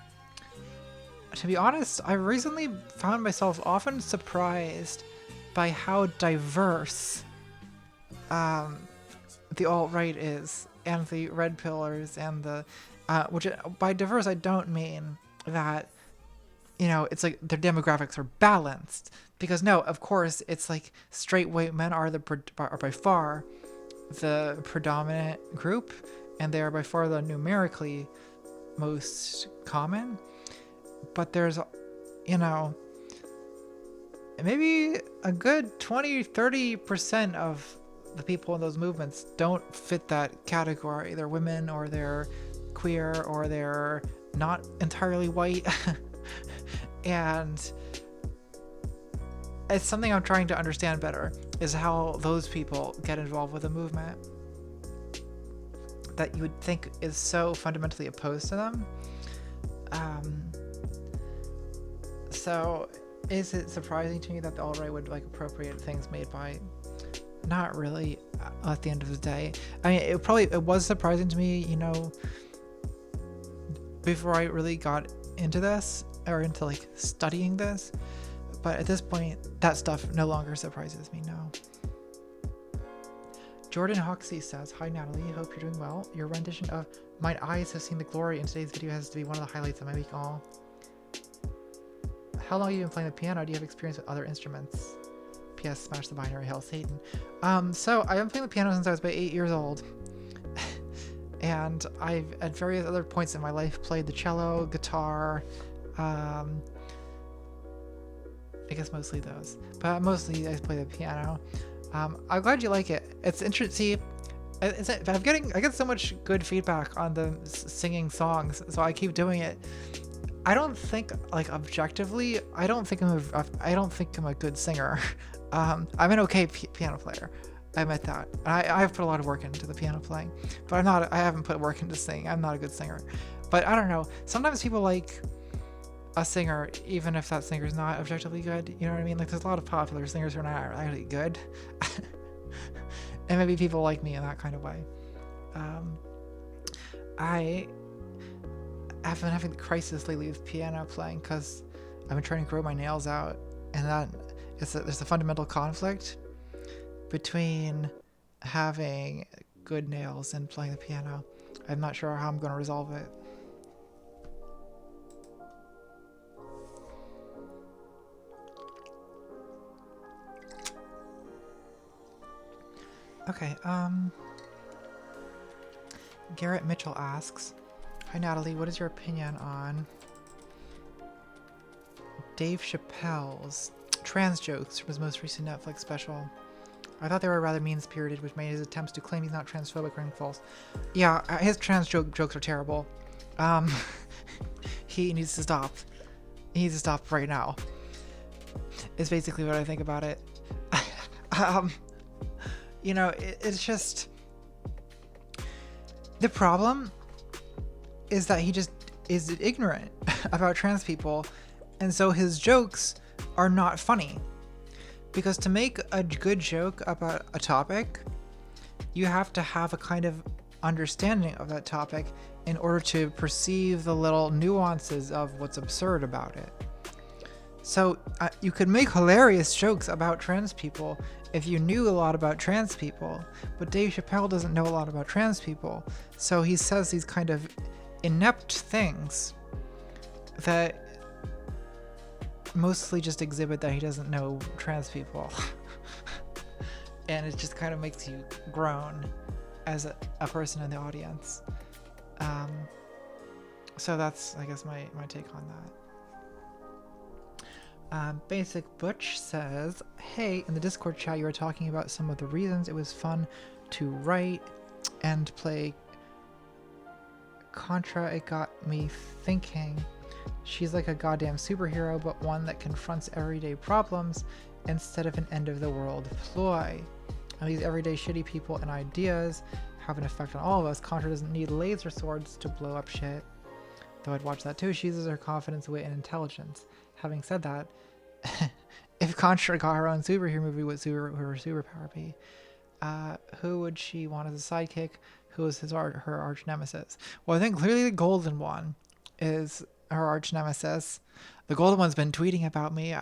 to be honest, I recently found myself often surprised by how diverse the alt-right is, and the red pillars, and the which, by diverse I don't mean that it's like their demographics are balanced, because no, of course it's like straight white men are by far the predominant group, and they are by far the numerically most common, but there's maybe a good 20-30% of the people in those movements don't fit that category. They're women, or they're queer, or they're not entirely white. And it's something I'm trying to understand better, is how those people get involved with a movement that you would think is so fundamentally opposed to them. So is it surprising to me that the alt-right would like appropriate things made by... Not really, at the end of the day. I mean, it was surprising to me, before I really got into this, or into like studying this, but at this point that stuff no longer surprises me now. Jordan Hoxie says, "Hi Natalie, hope you're doing well. Your rendition of My Eyes Have Seen the Glory in today's video has to be one of the highlights of my week. All. How long have you been playing the piano? Do you have experience with other instruments? P.S. Smash the binary, hail Satan." So I've been playing the piano since I was about 8 years old. And I've, at various other points in my life, played the cello, guitar, I guess mostly those. But mostly I play the piano. I'm glad you like it. It's interesting. I get so much good feedback on the singing songs, so I keep doing it. I don't think, like, objectively, I don't think I'm a good singer. I'm an okay piano player. I admit that. I've put a lot of work into the piano playing, but I haven't put work into singing. I'm not a good singer. But I don't know. Sometimes people like a singer, even if that singer's not objectively good. You know what I mean? Like, there's a lot of popular singers who are not actually good. And maybe people like me in that kind of way. I have been having the crisis lately with piano playing because I've been trying to grow my nails out, and there's a fundamental conflict between having good nails and playing the piano. I'm not sure how I'm going to resolve it. Okay, Garrett Mitchell asks, "Hi Natalie, what is your opinion on Dave Chappelle's trans jokes from his most recent Netflix special? I thought they were rather mean-spirited, which made his attempts to claim he's not transphobic ring false." Yeah, his trans jokes are terrible. He needs to stop. He needs to stop right now. Is basically what I think about it. It's just... The problem is that he just is ignorant about trans people, and so his jokes are not funny. Because to make a good joke about a topic, you have to have a kind of understanding of that topic in order to perceive the little nuances of what's absurd about it. So you could make hilarious jokes about trans people if you knew a lot about trans people, but Dave Chappelle doesn't know a lot about trans people, so he says these kind of inept things that mostly just exhibit that he doesn't know trans people. And it just kind of makes you groan as a person in the audience. So that's, I guess, my take on that. Basic Butch says, hey, in the Discord chat you were talking about some of the reasons it was fun to write and play Contra. It got me thinking. She's like a goddamn superhero, but one that confronts everyday problems instead of an end-of-the-world ploy. And these everyday shitty people and ideas have an effect on all of us. Contra doesn't need laser swords to blow up shit. Though I'd watch that too. She uses her confidence, wit, and intelligence. Having said that, if Contra got her own superhero movie, what would her superpower be? Who would she want as a sidekick? Who is her arch nemesis? Well, I think clearly the golden one is her arch nemesis. The golden one's been tweeting about me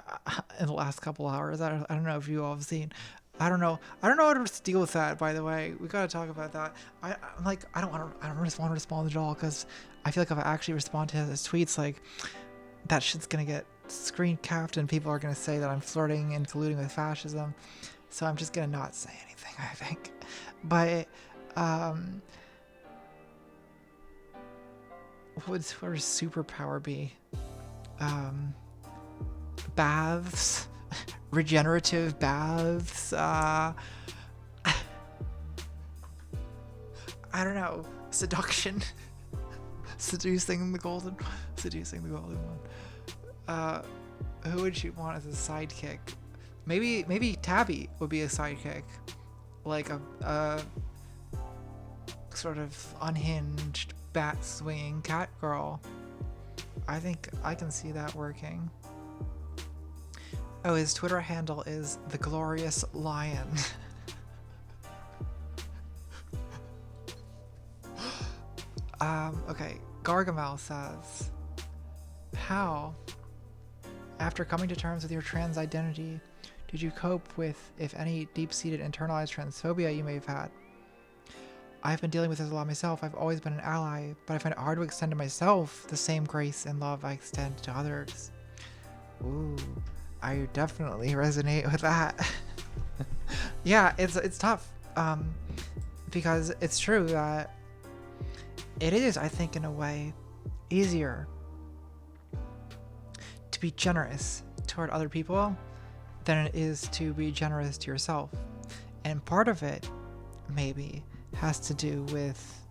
in the last couple hours. I don't know if you all have seen. I don't know how to deal with that. By the way, we gotta talk about that. I'm like, I don't want to respond at all because I feel like if I actually respond to his tweets, like that shit's gonna get screen capped and people are gonna say that I'm flirting and colluding with fascism. So I'm just gonna not say anything, I think. But what would her superpower be? Baths. Regenerative baths. I don't know. Seduction. Seducing the golden one. Who would you want as a sidekick? Maybe Tabby would be a sidekick, like a sort of unhinged bat swinging cat girl. I think I can see that working. Oh, his Twitter handle is the Glorious Lion. Okay, Gargamel says, how, after coming to terms with your trans identity, did you cope with, if any, deep-seated internalized transphobia you may have had? I've been dealing with this a lot myself. I've always been an ally, but I find it hard to extend to myself the same grace and love I extend to others. Ooh, I definitely resonate with that. Yeah, it's tough, because it's true that it is, I think, in a way, easier to be generous toward other people than it is to be generous to yourself. And part of it, maybe, has to do with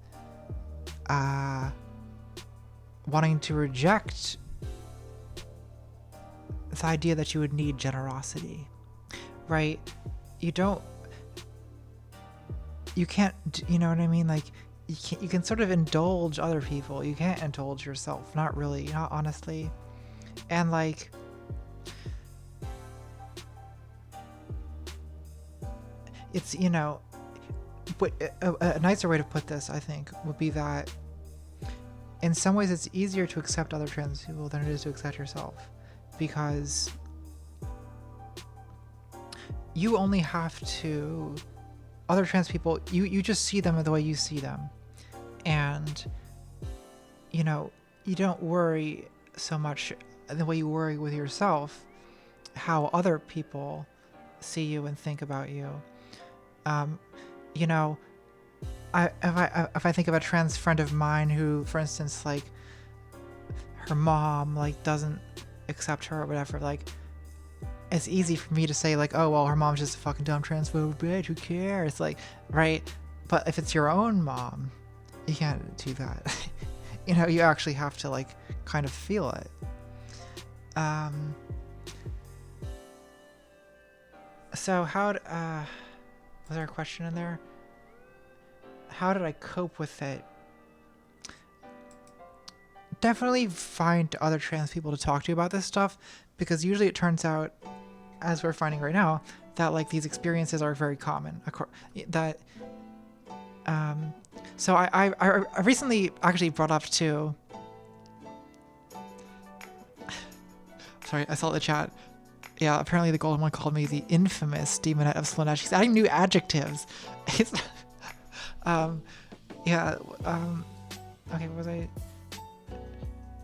wanting to reject the idea that you would need generosity, right? You can't, you know what I mean? Like, you can sort of indulge other people. You can't indulge yourself. Not really, not honestly. And like, it's, you know, but a nicer way to put this, I think, would be that in some ways it's easier to accept other trans people than it is to accept yourself, because you only have to, other trans people, you just see them the way you see them, and you know, you don't worry so much the way you worry with yourself how other people see you and think about you. You know, if I think of a trans friend of mine who, for instance, like her mom like doesn't accept her or whatever, like it's easy for me to say like, oh well, her mom's just a fucking dumb transphobe bitch, who cares, like, right? But if it's your own mom, you can't do that. You know, you actually have to like kind of feel it. So how was there a question in there? How did I cope with it? Definitely find other trans people to talk to about this stuff, because usually it turns out, as we're finding right now, that like these experiences are very common. That so I recently actually brought up to, sorry, I saw the chat. Yeah, apparently the golden one called me the infamous demonette of Slanesh. She's adding new adjectives. It's, yeah, okay, what was I?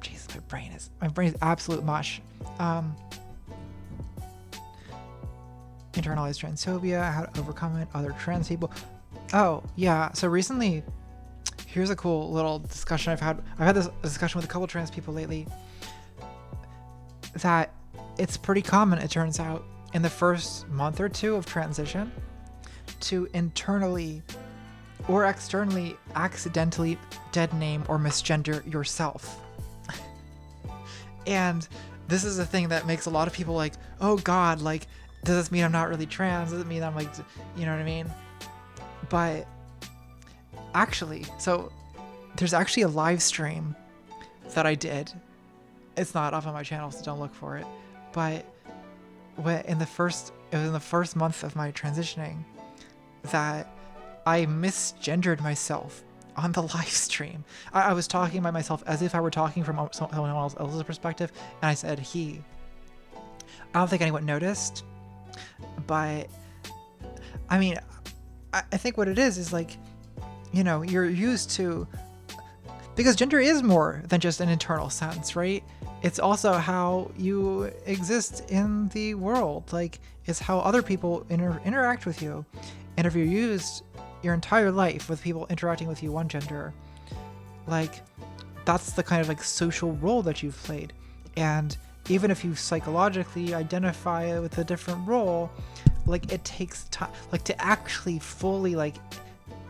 Jeez, my brain is absolute mush. Internalized transphobia, how to overcome it, other trans people. Oh, yeah, so recently, here's a cool little discussion I've had this discussion with a couple trans people lately, that it's pretty common, it turns out, in the first month or two of transition to internally or externally accidentally dead name or misgender yourself. And this is a thing that makes a lot of people like, oh God, like, does this mean I'm not really trans? Does it mean I'm like, you know what I mean? But actually, so there's actually a live stream that I did. It's not up on my channel, so don't look for it. But it was in the first month of my transitioning that I misgendered myself on the live stream. I was talking about myself as if I were talking from someone else's perspective, and I said he. I don't think anyone noticed, but I mean, I think what it is like, you know, you're used to, because gender is more than just an internal sense, right? It's also how you exist in the world. Like, it's how other people interact with you. And if you're used your entire life with people interacting with you one gender, like, that's the kind of like social role that you've played. And even if you psychologically identify with a different role, like, it takes time, like, to actually fully like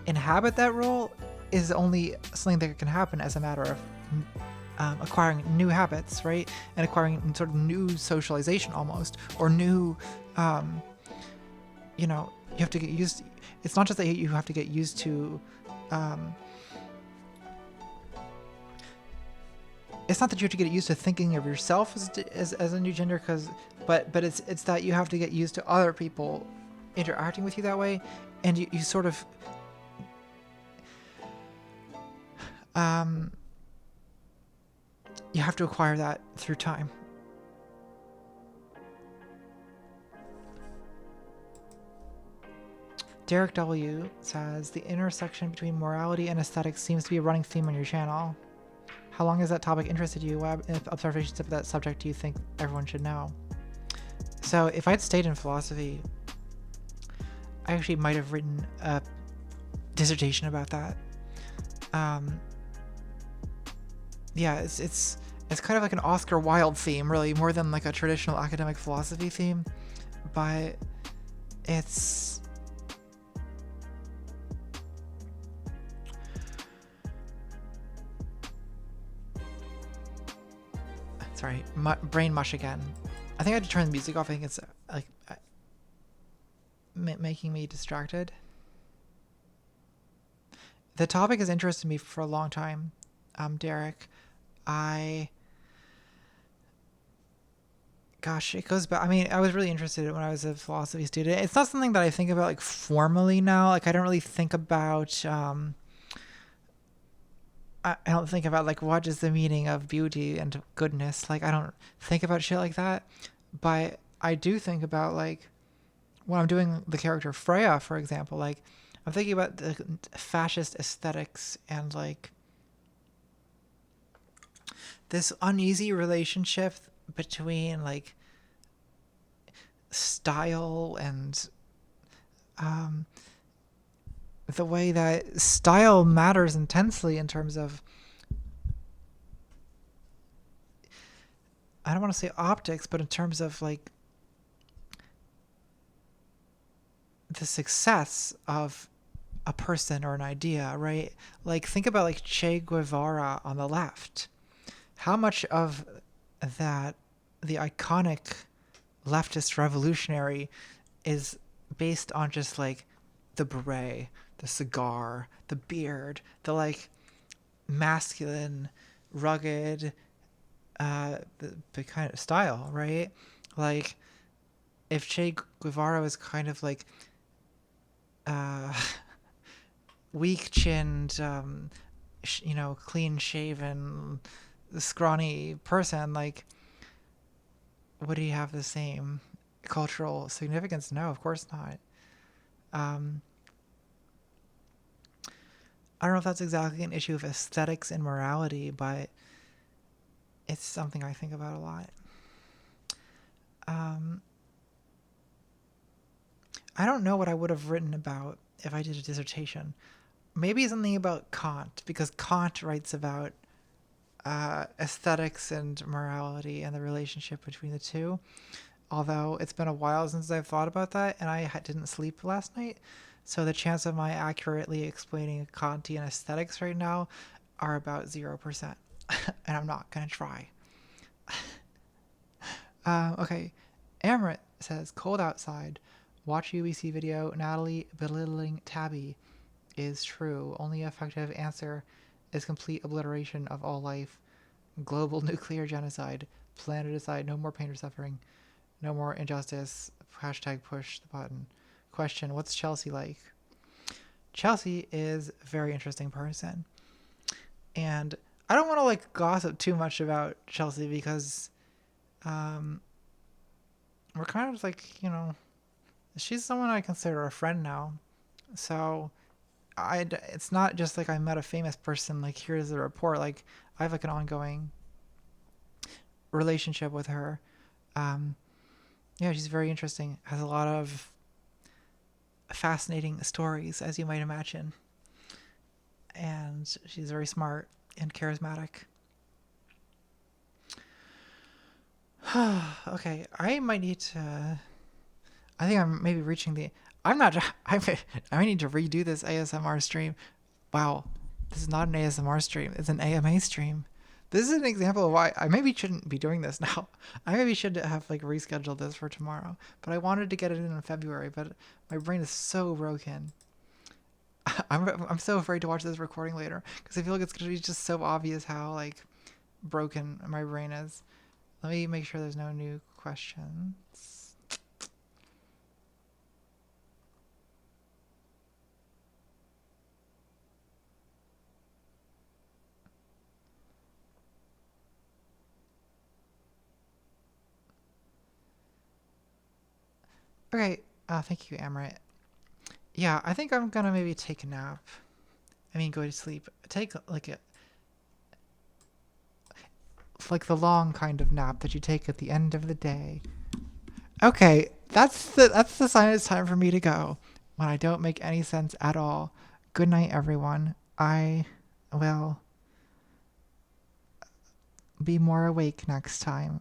inhabit that role is only something that can happen as a matter of acquiring new habits, right? And acquiring sort of new socialization almost, or new, you know, you have to get used. It's not just that you have to get used to, it's not that you have to get used to thinking of yourself as a new gender, but it's that you have to get used to other people interacting with you that way, and you sort of, you have to acquire that through time. Derek W. says, the intersection between morality and aesthetics seems to be a running theme on your channel. How long has that topic interested you? What observations of that subject do you think everyone should know? So if I'd stayed in philosophy, I actually might have written a dissertation about that. Yeah, it's kind of like an Oscar Wilde theme, really, more than like a traditional academic philosophy theme, but it's, sorry, brain mush again. I think I had to turn the music off. I think it's like making me distracted. The topic has interested me for a long time, Derek. Gosh, it goes back. I mean, I was really interested when I was a philosophy student. It's not something that I think about like formally now. Like, I don't really think about, I don't think about like what is the meaning of beauty and goodness. Like, I don't think about shit like that. But I do think about, like, when I'm doing the character Freya, for example, like, I'm thinking about the fascist aesthetics and like this uneasy relationship between like style and the way that style matters intensely in terms of, I don't want to say optics, but in terms of like the success of a person or an idea, right? Like, think about like Che Guevara on the left. How much of that, the iconic leftist revolutionary, is based on just like the beret, the cigar, the beard, the like masculine, rugged, the kind of style, right? Like, if Che Guevara was kind of like weak-chinned, you know, clean-shaven, scrawny person, like, would he have the same cultural significance? No, of course not. I don't know if that's exactly an issue of aesthetics and morality, but it's something I think about a lot. I don't know what I would have written about if I did a dissertation. Maybe something about Kant, because Kant writes about aesthetics and morality and the relationship between the two. Although it's been a while since I've thought about that, and I didn't sleep last night, so the chance of my accurately explaining Kantian aesthetics right now are about 0%, and I'm not gonna try. Okay, Amrit says cold outside. Watch UBC video. Natalie belittling Tabby is true. Only effective answer is complete obliteration of all life. Global nuclear genocide. Planeticide. No more pain or suffering. No more injustice. Hashtag push the button. Question: what's Chelsea like? Chelsea is a very interesting person, and I don't want to like gossip too much about Chelsea because um, we're kind of like she's someone I consider a friend now. So it's not just like I met a famous person. Like here's the report. Like I have like an ongoing relationship with her. Um, yeah, she's very interesting. Has a lot of fascinating stories, as you might imagine, and she's very smart and charismatic. Okay, I might need to. I think I'm maybe reaching the. I'm not. I need to redo this ASMR stream. Wow, this is not an ASMR stream. It's an AMA stream. This is an example of why I maybe shouldn't be doing this now. I maybe should have like rescheduled this for tomorrow. But I wanted to get it in February, but my brain is so broken. I'm so afraid to watch this recording later because I feel like it's gonna be just so obvious how like broken my brain is. Let me make sure there's no new questions. Okay, thank you, Amrit. Yeah, I think I'm gonna maybe take a nap. I mean, go to sleep. Take like the long kind of nap that you take at the end of the day. Okay, that's the sign it's time for me to go. When I don't make any sense at all. Good night, everyone. I will be more awake next time.